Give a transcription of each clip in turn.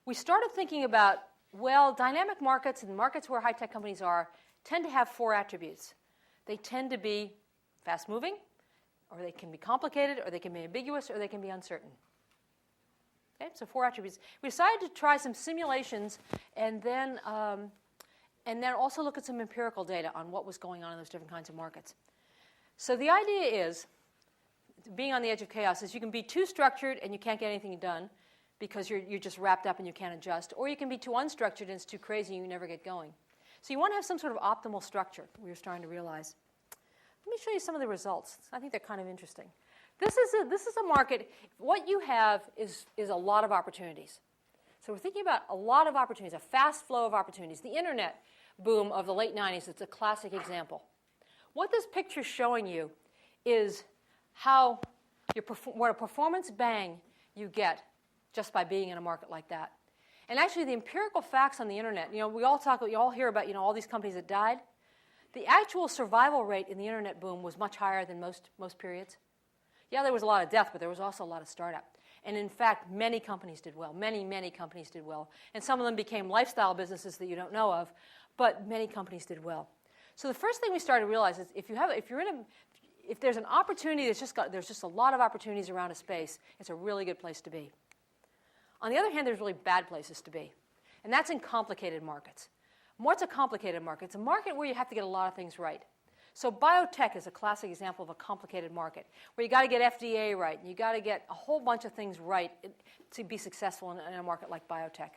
we started thinking about, well, dynamic markets and markets where high-tech companies are tend to have 4 attributes. They tend to be fast-moving, or they can be complicated, or they can be ambiguous, or they can be uncertain. Okay, so 4 attributes. We decided to try some simulations and then also look at some empirical data on what was going on in those different kinds of markets. So the idea is, being on the edge of chaos, is you can be too structured and you can't get anything done because you're just wrapped up and you can't adjust, or you can be too unstructured and it's too crazy and you never get going. So you want to have some sort of optimal structure, we were starting to realize. Let me show you some of the results. I think they're kind of interesting. This is a market. What you have is a lot of opportunities. So we're thinking about a lot of opportunities, a fast flow of opportunities. The internet boom of the late 90s, it's a classic example. What this picture is showing you is how what a performance bang you get just by being in a market like that. And actually, the empirical facts on the internet, we all hear about, all these companies that died. The actual survival rate in the internet boom was much higher than most periods. Yeah, there was a lot of death, but there was also a lot of startup. And in fact, many companies did well. Many companies did well. And some of them became lifestyle businesses that you don't know of, but many companies did well. So the first thing we started to realize is if there's an opportunity there's just a lot of opportunities around a space, it's a really good place to be. On the other hand, there's really bad places to be. And that's in complicated markets. What's a complicated market? It's a market where you have to get a lot of things right. So biotech is a classic example of a complicated market where you got to get FDA right, and you got to get a whole bunch of things right to be successful in a market like biotech.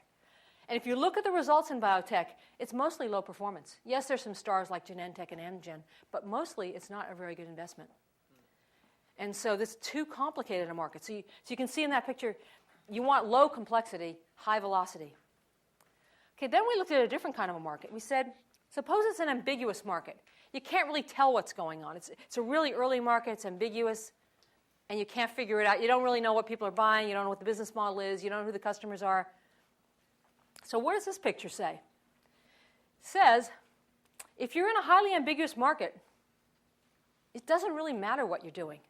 And if you look at the results in biotech, it's mostly low performance. Yes, there's some stars like Genentech and Amgen, but mostly it's not a very good investment. And so this is too complicated a market. So you can see in that picture, you want low complexity, high velocity. Okay, then we looked at a different kind of a market. We said, suppose it's an ambiguous market. You can't really tell what's going on. It's a really early market. It's ambiguous, and you can't figure it out. You don't really know what people are buying. You don't know what the business model is. You don't know who the customers are. So what does this picture say? It says, if you're in a highly ambiguous market, it doesn't really matter what you're doing.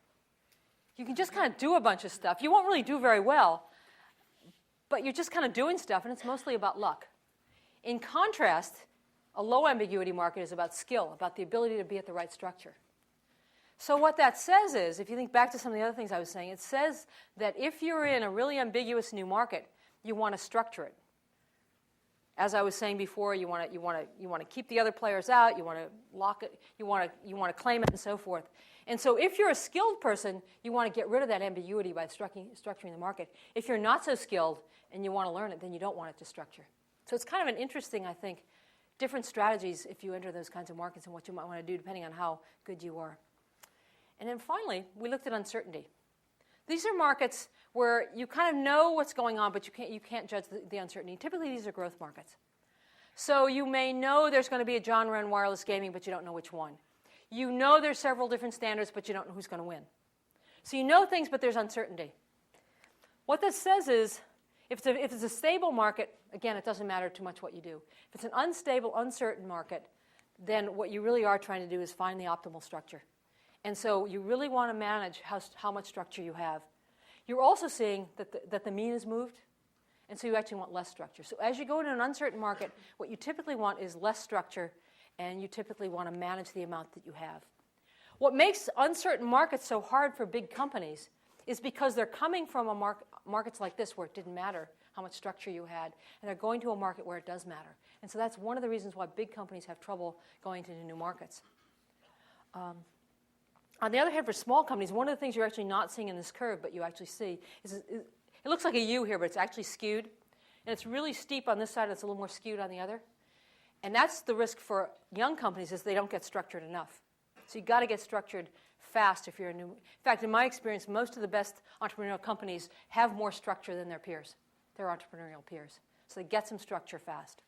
You can just kind of do a bunch of stuff. You won't really do very well, but you're just kind of doing stuff, and it's mostly about luck. In contrast, a low ambiguity market is about skill, about the ability to be at the right structure. So what that says is, if you think back to some of the other things I was saying, it says that if you're in a really ambiguous new market, you want to structure it. As I was saying before, you want to keep the other players out, you want to lock it, you want to claim it, and so forth. And so if you're a skilled person, you want to get rid of that ambiguity by structuring the market. If you're not so skilled and you want to learn it, then you don't want it to structure. So it's kind of an interesting, I think, different strategies if you enter those kinds of markets and what you might want to do depending on how good you are. And then finally, we looked at uncertainty. These are markets where you kind of know what's going on, but you can't judge the uncertainty. Typically, these are growth markets. So you may know there's going to be a genre in wireless gaming, but you don't know which one. You know there's several different standards, but you don't know who's going to win. So you know things, but there's uncertainty. What this says is, if it's a stable market, again, it doesn't matter too much what you do. If it's an unstable, uncertain market, then what you really are trying to do is find the optimal structure. And so you really want to manage how much structure you have. You're also seeing that the mean is moved, and so you actually want less structure. So as you go into an uncertain market, what you typically want is less structure, and you typically want to manage the amount that you have. What makes uncertain markets so hard for big companies is because they're coming from markets like this where it didn't matter how much structure you had, and they're going to a market where it does matter. And so that's one of the reasons why big companies have trouble going into new markets. On the other hand, for small companies, one of the things you're actually not seeing in this curve, but you actually see, is it looks like a U here, but it's actually skewed. And it's really steep on this side, and it's a little more skewed on the other. And that's the risk for young companies, is they don't get structured enough. So you've got to get structured fast if you're a new. In fact, in my experience, most of the best entrepreneurial companies have more structure than their peers, their entrepreneurial peers. So they get some structure fast.